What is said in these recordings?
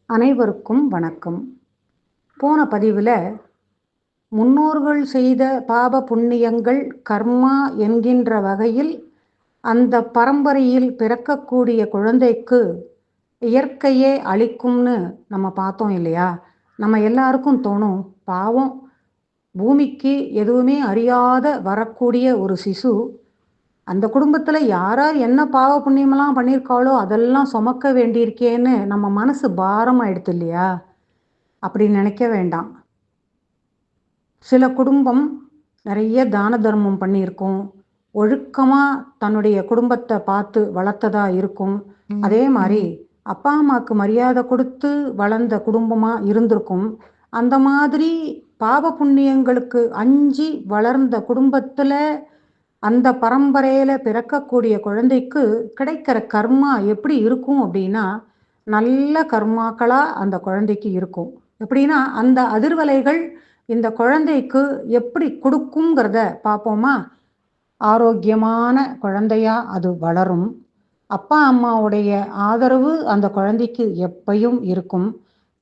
அனைவருக்கும் வணக்கம். போன பதிவில் முன்னோர்கள் செய்த பாப புண்ணியங்கள் கர்மா என்கின்ற வகையில் அந்த பரம்பரையில் பிறக்கக்கூடிய குழந்தைக்கு இயற்கையே அளிக்கும்னு நம்ம பார்த்தோம் இல்லையா? நம்ம எல்லாருக்கும் தோணும், பாவம், பூமிக்கு எதுவுமே அறியாத வரக்கூடிய ஒரு சிசு அந்த குடும்பத்தில் யார் யார் என்ன பாவ புண்ணியமெல்லாம் பண்ணியிருக்காளோ அதெல்லாம் சுமக்க வேண்டியிருக்கேன்னு நம்ம மனசு பாரம் ஆயிடுது இல்லையா? அப்படி நினைக்க வேண்டாம். சில குடும்பம் நிறைய தான தர்மம் பண்ணியிருக்கும், ஒழுக்கமாக தன்னுடைய குடும்பத்தை பார்த்து வளர்த்ததா இருக்கும். அதே மாதிரி அப்பா அம்மாவுக்கு மரியாதை கொடுத்து வளர்ந்த குடும்பமாக இருந்திருக்கும். அந்த மாதிரி பாவ புண்ணியங்களுக்கு அஞ்சி வளர்ந்த குடும்பத்தில் அந்த பரம்பரையில் பிறக்கக்கூடிய குழந்தைக்கு கிடைக்கிற கர்மா எப்படி இருக்கும் அப்படின்னா, நல்ல கர்மாக்களாக அந்த குழந்தைக்கு இருக்கும். எப்படின்னா அந்த அதிர்வலைகள் இந்த குழந்தைக்கு எப்படி கொடுக்குங்கிறத பார்ப்போமா? ஆரோக்கியமான குழந்தையா அது வளரும். அப்பா அம்மாவுடைய ஆதரவு அந்த குழந்தைக்கு எப்பயும் இருக்கும்.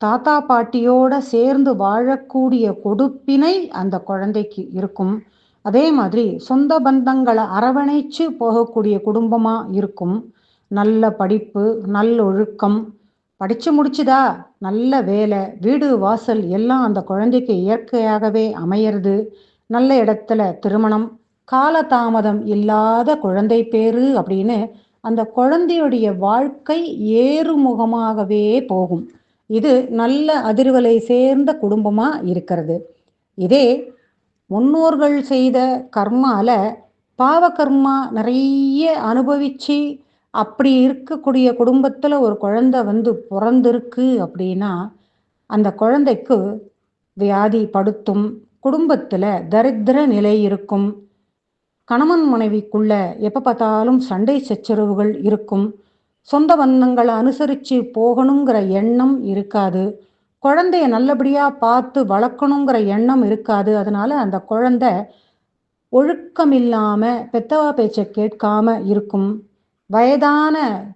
தாத்தா பாட்டியோட சேர்ந்து வாழக்கூடிய கொடுப்பினை அந்த குழந்தைக்கு இருக்கும். அதே மாதிரி சொந்த பந்தங்களை அரவணைச்சு போகக்கூடிய குடும்பமாக இருக்கும். நல்ல படிப்பு, நல்ல ஒழுக்கம், படித்து முடிச்சுதா நல்ல வேலை, வீடு வாசல் எல்லாம் அந்த குழந்தைக்கு இயற்கையாகவே அமையிறது. நல்ல இடத்துல திருமணம், காலதாமதம் இல்லாத குழந்தை பேரு அப்படின்னு அந்த குழந்தையுடைய வாழ்க்கை ஏறுமுகமாகவே போகும். இது நல்ல அதிர்வலை சேர்ந்த குடும்பமாக இருக்கிறது. இதே முன்னோர்கள் செய்த கர்மால பாவ கர்மா நிறைய அனுபவிச்சு அப்படி இருக்கக்கூடிய குடும்பத்தில் ஒரு குழந்தை பிறந்திருக்கு அப்படின்னா அந்த குழந்தைக்கு வியாதி படுத்தும், குடும்பத்தில் தரித்திர நிலை இருக்கும், கணவன் மனைவிக்குள்ள எப்போ பார்த்தாலும் சண்டை சச்சரவுகள் இருக்கும், சொந்த பந்தங்களை அனுசரித்து போகணுங்கிற எண்ணம் இருக்காது, குழந்தைய நல்லபடியாக பார்த்து வளர்க்கணுங்கிற எண்ணம் இருக்காது. அதனால் அந்த குழந்தை ஒழுக்கம் இல்லாமல் பெத்தவா பேச்சை கேட்காம இருக்கும். வயதான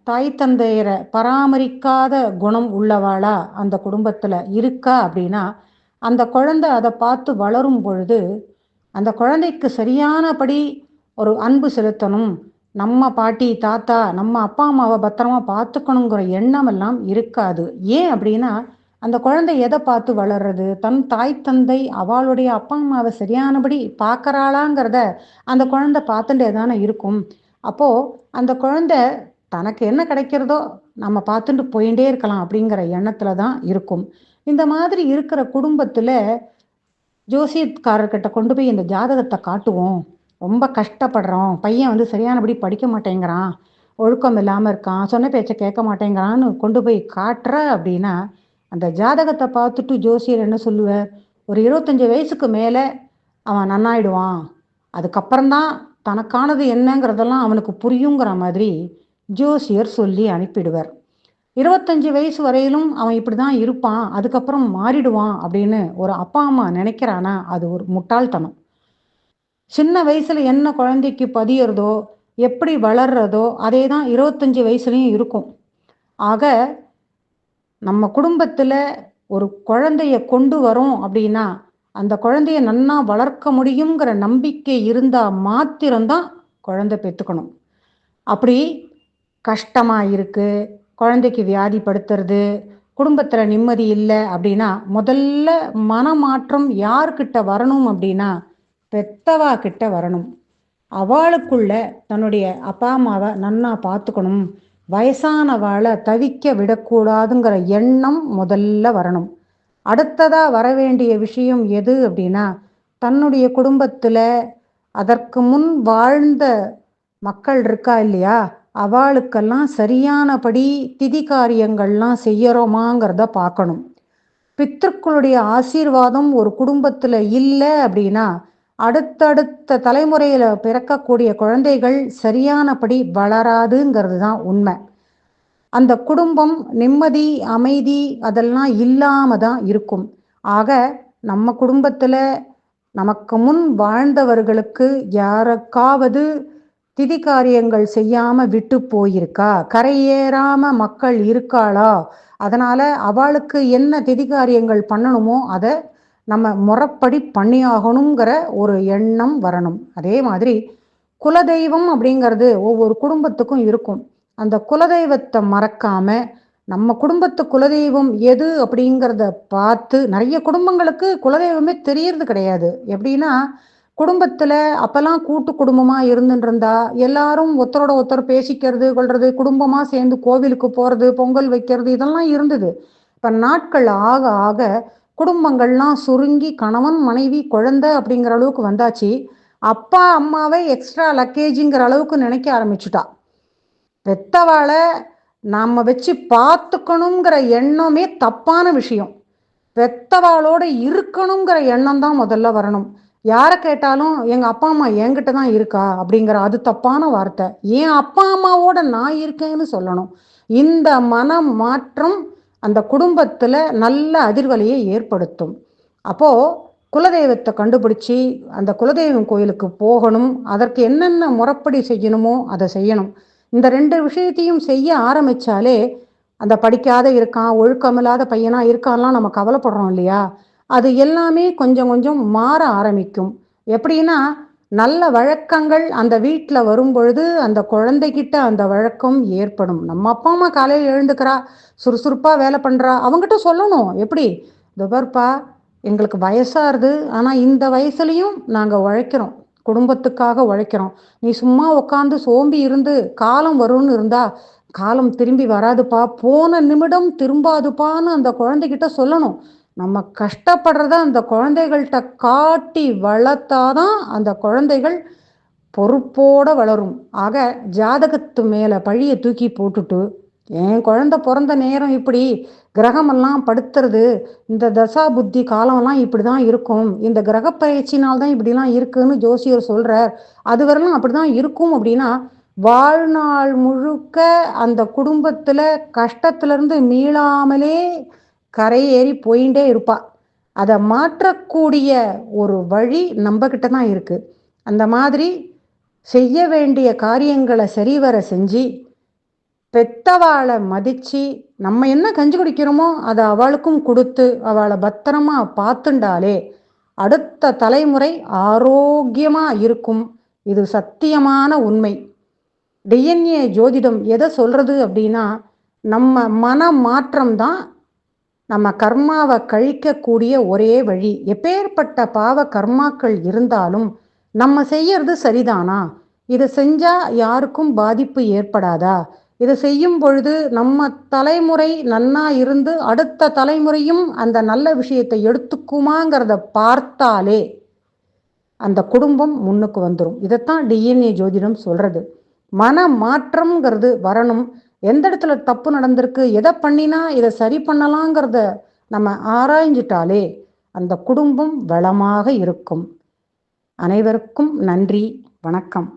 தாய் தந்தையரை பராமரிக்காத குணம் உள்ளவாளா அந்த குடும்பத்தில் இருக்கா அப்படின்னா அந்த குழந்தை அதை பார்த்து வளரும் பொழுது அந்த குழந்தைக்கு சரியானபடி ஒரு அன்பு செலுத்தணும், நம்ம பாட்டி தாத்தா நம்ம அப்பா அம்மாவை பத்திரமா பார்த்துக்கணுங்கிற எண்ணம் எல்லாம் இருக்காது. ஏன் அப்படின்னா அந்த குழந்தை எதை பார்த்து வளர்றது? தன் தாய் தந்தை அவளுடைய அப்பா அம்மாவை சரியானபடி பார்க்கறாளாங்கிறத அந்த குழந்தை பார்த்துட்டே தானே இருக்கும். அப்போது அந்த குழந்தை தனக்கு என்ன கிடைக்கிறதோ நம்ம பார்த்துட்டு போயிட்டே இருக்கலாம் அப்படிங்கிற எண்ணத்தில் தான் இருக்கும். இந்த மாதிரி இருக்கிற குடும்பத்தில் ஜோசியக்காரர்கிட்ட கொண்டு போய் இந்த ஜாதகத்தை காட்டுவோம், ரொம்ப கஷ்டப்படுறோம், பையன் சரியானபடி படிக்க மாட்டேங்கிறான், ஒழுக்கம் இல்லாமல் இருக்கான், சொன்ன பேச்சை கேட்க மாட்டேங்கிறான்னு கொண்டு போய் காட்டுற அப்படின்னா அந்த ஜாதகத்தை பார்த்துட்டு ஜோசியர் என்ன சொல்லுவார்? ஒரு 25 வயசுக்கு மேலே அவன் நன்னாயிடுவான், அதுக்கப்புறம்தான் தனக்கானது என்னங்கிறதெல்லாம் அவனுக்கு புரியுங்கிற மாதிரி ஜோசியர் சொல்லி அனுப்பிடுவார். 25 வயசு வரையிலும் அவன் இப்படி தான் இருப்பான், அதுக்கப்புறம் மாறிடுவான் அப்படின்னு ஒரு அப்பா அம்மா நினைக்கிறானா அது ஒரு முட்டாள்தனம். சின்ன வயசுல என்ன குழந்தைக்கு பதியறதோ எப்படி வளர்றதோ அதே தான் 25 வயசுலையும் இருக்கும். ஆக நம்ம குடும்பத்தில் ஒரு குழந்தைய கொண்டு வரோம் அப்படின்னா அந்த குழந்தைய நன்னா வளர்க்க முடியுங்கிற நம்பிக்கை இருந்தால் மாத்திரம்தான் குழந்தை பெற்றுக்கணும். அப்படி கஷ்டமாக இருக்குது, குழந்தைக்கு வியாதிப்படுத்துறது, குடும்பத்தில் நிம்மதி இல்லை அப்படின்னா முதல்ல மனமாற்றம் யார்கிட்ட வரணும் அப்படின்னா பெத்தவா கிட்ட வரணும். அவளுக்குள்ள தன்னுடைய அப்பா அம்மாவை நன்னா பார்த்துக்கணும், வயசானவாளை தவிக்க விடக்கூடாதுங்கிற எண்ணம் முதல்ல வரணும். அடுத்ததா வர வேண்டிய விஷயம் எது அப்படின்னா தன்னுடைய குடும்பத்தில் அதற்கு முன் வாழ்ந்த மக்கள் இருக்கா இல்லையா, அவளுக்கெல்லாம் சரியானபடி திதி காரியங்கள்லாம் செய்யறோமாங்கிறத பார்க்கணும். பித்ருக்களுடைய ஆசீர்வாதம் ஒரு குடும்பத்தில் இல்லை அப்படின்னா அடுத்தடுத்த தலைமுறையில் பிறக்கக்கூடிய குழந்தைகள் சரியானபடி வளராதுங்கிறது தான் உண்மை. அந்த குடும்பம் நிம்மதி அமைதி அதெல்லாம் இல்லாமல் தான் இருக்கும். ஆக நம்ம குடும்பத்தில் நமக்கு முன் வாழ்ந்தவர்களுக்கு யாருக்காவது திதி காரியங்கள் செய்யாமல் விட்டு போயிருக்கா, கரையேறாம மக்கள் இருக்காளா அதனால அவளுக்கு என்ன திதி காரியங்கள் பண்ணணுமோ அதை நம்ம முறைப்படி பண்ணியாகணுங்கிற ஒரு எண்ணம் வரணும். அதே மாதிரி குலதெய்வம் அப்படிங்கிறது ஒவ்வொரு குடும்பத்துக்கும் இருக்கும். அந்த குலதெய்வத்தை மறக்காம நம்ம குடும்பத்து குலதெய்வம் எது அப்படிங்கிறத பார்த்து, நிறைய குடும்பங்களுக்கு குலதெய்வமே தெரியறது கிடையாது. எப்படின்னா, குடும்பத்துல அப்பெல்லாம் கூட்டு குடும்பமா இருந்துட்டு இருந்தா எல்லாரும் ஒருத்தரோட ஒருத்தர் பேசிக்கிறது கொள்றது, குடும்பமா சேர்ந்து கோவிலுக்கு போறது, பொங்கல் வைக்கிறது, இதெல்லாம் இருந்தது. இப்ப நாட்கள் ஆக ஆக குடும்பங்கள்லாம் சுருங்கி கணவன் மனைவி குழந்தை அப்படிங்கிற அளவுக்கு வந்தாச்சு. அப்பா அம்மாவை எக்ஸ்ட்ரா லக்கேஜுங்கிற அளவுக்கு நினைக்க ஆரம்பிச்சுட்டா. பெத்தவாளை நாம வச்சு பார்த்துக்கணுங்கிற எண்ணமே தப்பான விஷயம். பெத்தவாளோட இருக்கணுங்கிற எண்ணம் தான் முதல்ல வரணும். யாரை கேட்டாலும் எங்க அப்பா அம்மா என்கிட்ட தான் இருக்கா அப்படிங்கிற அது தப்பான வார்த்தை. என் அப்பா அம்மாவோட நான் இருக்கேன்னு சொல்லணும். இந்த மனம் மாற்றம் அந்த குடும்பத்துல நல்ல அதிர்வலையை ஏற்படுத்தும். அப்போ குலதெய்வத்தை கண்டுபிடிச்சி அந்த குலதெய்வம் கோயிலுக்கு போகணும். அதற்கு என்னென்ன முறைப்படி செய்யணுமோ அதை செய்யணும். இந்த ரெண்டு விஷயத்தையும் செய்ய ஆரம்பிச்சாலே அந்த படிக்காத இருக்கான், ஒழுக்கமில்லாத பையனா இருக்கான்லாம் நம்ம கவலைப்படுறோம் இல்லையா? அது எல்லாமே கொஞ்சம் கொஞ்சம் மாற ஆரம்பிக்கும். எப்படின்னா, நல்ல வழக்கங்கள் அந்த வீட்டில் வரும் பொழுது அந்த குழந்தைகிட்ட அந்த வழக்கம் ஏற்படும். நம்ம அப்பா அம்மா காலையில் எழுந்துக்கிறா, சுறுசுறுப்பா வேலை பண்றா, அவங்ககிட்ட சொல்லணும். எப்படி? இதோ பாருப்பா, எங்களுக்கு வயசாகுது, ஆனா இந்த வயசுலயும் நாங்க உழைக்கிறோம், குடும்பத்துக்காக உழைக்கிறோம். நீ சும்மா உட்காந்து சோம்பி இருந்து காலம் வரும்னு இருந்தா காலம் திரும்பி வராதுப்பா, போன நிமிடம் திரும்பாதுப்பான்னு அந்த குழந்தைகிட்ட சொல்லணும். நம்ம கஷ்டப்படுறத அந்த குழந்தைகள்கிட்ட காட்டி வளர்த்தாதான் அந்த குழந்தைகள் பொறுப்போட வளரும். ஆக ஜாதகத்து மேல பழிய தூக்கி போட்டுட்டு, என் குழந்தை பிறந்த நேரம் இப்படி, கிரகமெல்லாம் படுத்துறது, இந்த தசா புத்தி காலம்லாம் இப்படிதான் இருக்கும், இந்த கிரக பயிற்சினால்தான் இப்படிலாம் இருக்குன்னு ஜோசியர் சொல்றார், அது வரலாம் அப்படிதான் இருக்கும் அப்படின்னா, வாழ்நாள் முழுக்க அந்த குடும்பத்துல கஷ்டத்துல இருந்து மீளாமலே கரையேறி போயிட்டே இருப்பா. அதை மாற்றக்கூடிய ஒரு வழி நம்ம கிட்ட தான் இருக்கு. அந்த மாதிரி செய்ய வேண்டிய காரியங்களை சரிவர செஞ்சு பெத்தவாளை மதிச்சு நம்ம என்ன கஞ்சி குடிக்கிறோமோ அதை அவளுக்கும் கொடுத்து அவளை பத்திரமா பார்த்துண்டாலே அடுத்த தலைமுறை ஆரோக்கியமா இருக்கும். இது சத்தியமான உண்மை. டிஎன்ஏ ஜோதிடம் எதை சொல்றது அப்படின்னா, நம்ம மன மாற்றம் தான் நம்ம கர்மாவை கழிக்கக்கூடிய ஒரே வழி. எப்பேற்பட்ட பாவ கர்மாக்கள் இருந்தாலும் நம்ம செய்யறது சரிதானா, இதை செஞ்சா யாருக்கும் பாதிப்பு ஏற்படாதா, இதை செய்யும் பொழுது நம்ம தலைமுறை நன்னா இருந்து அடுத்த தலைமுறையும் அந்த நல்ல விஷயத்தை எடுத்துக்குமாங்கிறத பார்த்தாலே அந்த குடும்பம் முன்னுக்கு வந்துடும். இதைத்தான் டிஎன்ஏ ஜோதிடம் சொல்றது. மன மாற்றம்ங்கிறது வரணும். எந்த இடத்துல தப்பு நடந்திருக்கு, எதை பண்ணினா இதை சரி பண்ணலாங்கிறத நம்ம ஆராய்ஞ்சிட்டாலே அந்த குடும்பம் வளமாக இருக்கும். அனைவருக்கும் நன்றி, வணக்கம்.